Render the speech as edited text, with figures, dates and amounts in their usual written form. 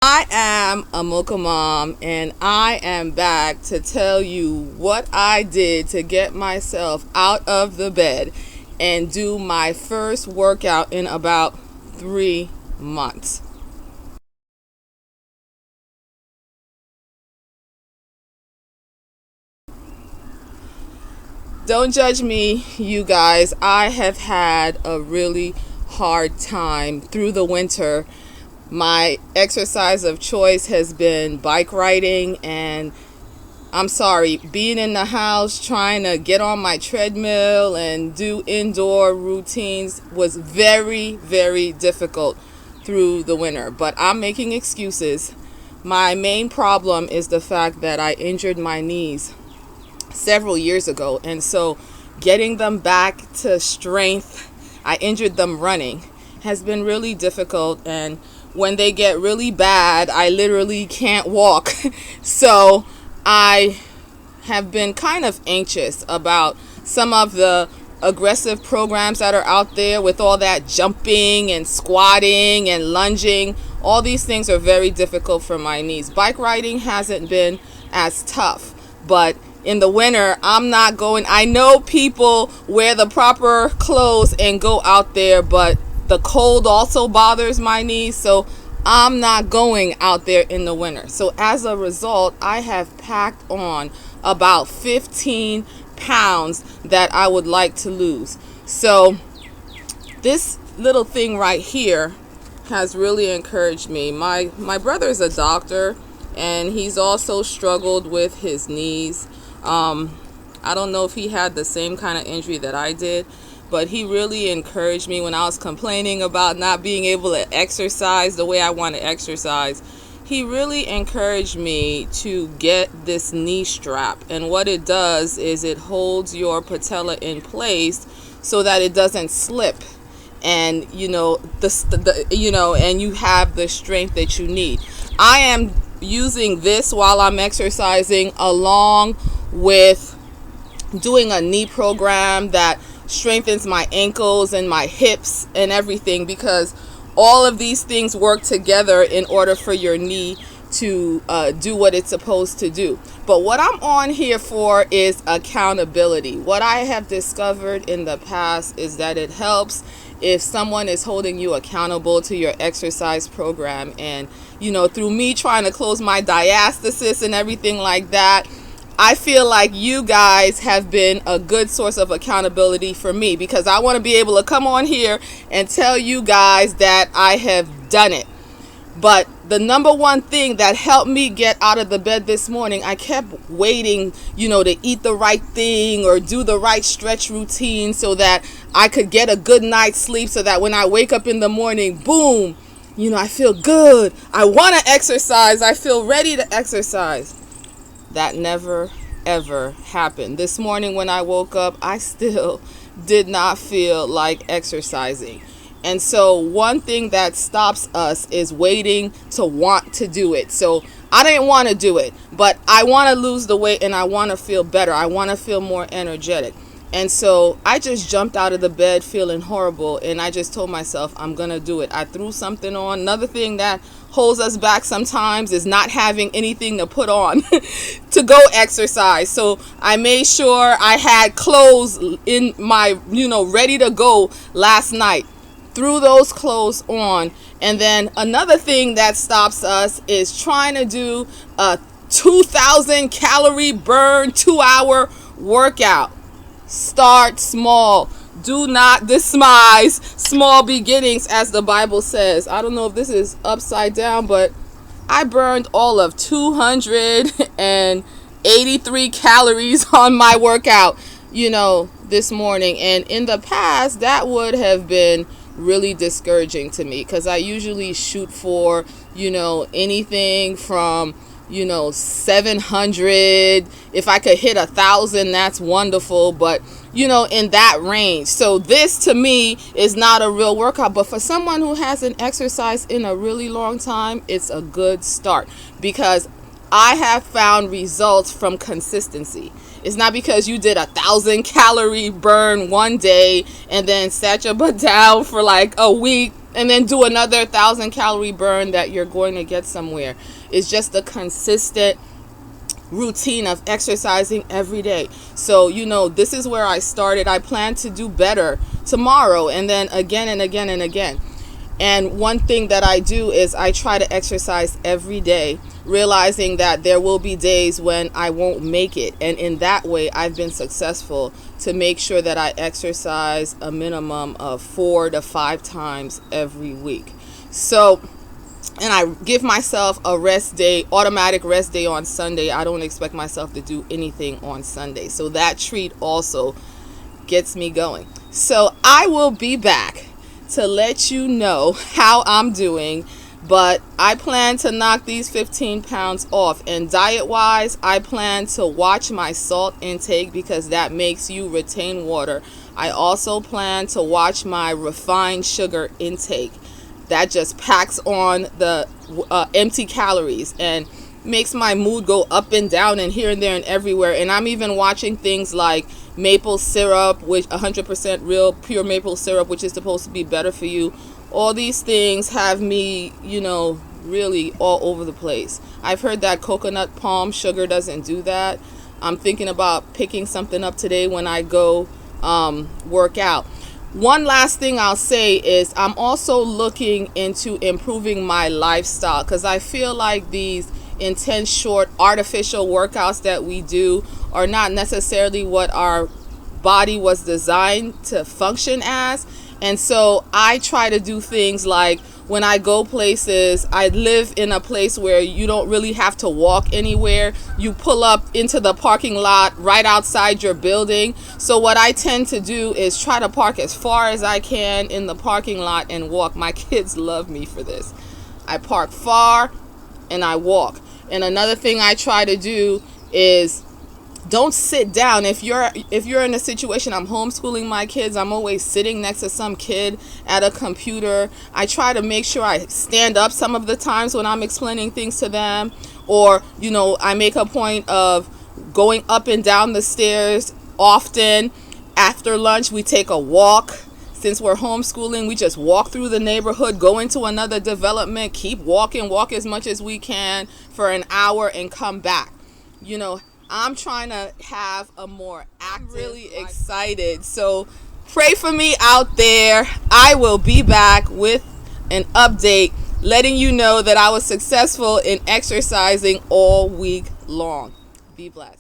I am a Mocha Mom, and I am back to tell you what I did to get myself out of the bed and do my first workout in about 3 months. Don't judge me, you guys. I have had a really hard time through the winter. My exercise of choice has been bike riding, and I'm sorry, being in the house trying to get on my treadmill and do indoor routines was very, very difficult through the winter. But I'm making excuses. My main problem is the fact that I injured my knees several years ago, and so getting them back to strength, I injured them running, has been really difficult. And when they get really bad, I literally can't walk. So I have been kind of anxious about some of the aggressive programs that are out there with all that jumping and squatting and lunging. All these things are very difficult for my knees. Bike riding hasn't been as tough, but in the winter, I'm not going. I know people wear the proper clothes and go out there, but the cold also bothers my knees, so I'm not going out there in the winter. So as a result, I have packed on about 15 pounds that I would like to lose. So this little thing right here has really encouraged me. My brother is a doctor, and he's also struggled with his knees. I don't know if he had the same kind of injury that I did, but he really encouraged me when I was complaining about not being able to exercise the way I want to exercise. He really encouraged me to get this knee strap, and what it does is it holds your patella in place so that it doesn't slip, and and you have the strength that you need. I am using this while I'm exercising, along with doing a knee program that strengthens my ankles and my hips and everything, because all of these things work together in order for your knee to do what it's supposed to do. But what I'm on here for is accountability. What I have discovered in the past is that it helps if someone is holding you accountable to your exercise program. And through me trying to close my diastasis and everything like that, I feel like you guys have been a good source of accountability for me, because I want to be able to come on here and tell you guys that I have done it. But the number one thing that helped me get out of the bed this morning, I kept waiting, to eat the right thing or do the right stretch routine so that I could get a good night's sleep, so that when I wake up in the morning, boom, I feel good. I want to exercise. I feel ready to exercise. That never, ever happened. This morning when I woke up, I still did not feel like exercising. And so one thing that stops us is waiting to want to do it. So I didn't want to do it, but I want to lose the weight and I want to feel better. I want to feel more energetic. And so I just jumped out of the bed feeling horrible, and I just told myself I'm going to do it. I threw something on. Another thing that holds us back sometimes is not having anything to put on to go exercise. So I made sure I had clothes in my, ready to go last night. Threw those clothes on. And then another thing that stops us is trying to do a 2,000 calorie burn 2-hour workout. Start small. Do not despise small beginnings, as the Bible says. I don't know if this is upside down, but I burned all of 283 calories on my workout, this morning. And in the past, that would have been really discouraging to me, because I usually shoot for, anything from 700. If I could hit 1,000, that's wonderful, but in that range. So this to me is not a real workout, but for someone who hasn't exercised in a really long time, it's a good start, because I have found results from consistency. It's not because you did 1,000 calorie burn one day and then sat your butt down for like a week and then do another 1,000 calorie burn that you're going to get somewhere. It's just a consistent routine of exercising every day. So, this is where I started. I plan to do better tomorrow and then again and again and again. And one thing that I do is I try to exercise every day, realizing that there will be days when I won't make it. And in that way, I've been successful to make sure that I exercise a minimum of 4 to 5 times every week. So, and I give myself a rest day, automatic rest day on Sunday. I don't expect myself to do anything on Sunday. So that treat also gets me going. So I will be back to let you know how I'm doing, but I plan to knock these 15 pounds off. And diet wise, I plan to watch my salt intake because that makes you retain water. I also plan to watch my refined sugar intake. That just packs on the empty calories and makes my mood go up and down and here and there and everywhere. And I'm even watching things like maple syrup, which 100% real pure maple syrup, which is supposed to be better for you. All these things have me, really all over the place. I've heard that coconut palm sugar doesn't do that. I'm thinking about picking something up today when I go work out. One last thing I'll say is I'm also looking into improving my lifestyle because I feel like these intense, short, artificial workouts that we do are not necessarily what our body was designed to function as. And so I try to do things like when I go places, I live in a place where you don't really have to walk anywhere. You pull up into the parking lot right outside your building. So what I tend to do is try to park as far as I can in the parking lot and walk. My kids love me for this. I park far and I walk. And another thing I try to do is don't sit down. If you're in a situation, I'm homeschooling my kids, I'm always sitting next to some kid at a computer. I try to make sure I stand up some of the times when I'm explaining things to them, or I make a point of going up and down the stairs often. After lunch we take a walk. Since we're homeschooling, we just walk through the neighborhood, go into another development, keep walking, walk as much as we can for an hour and come back. I'm trying to have a more active, I'm really excited. So pray for me out there. I will be back with an update letting you know that I was successful in exercising all week long. Be blessed.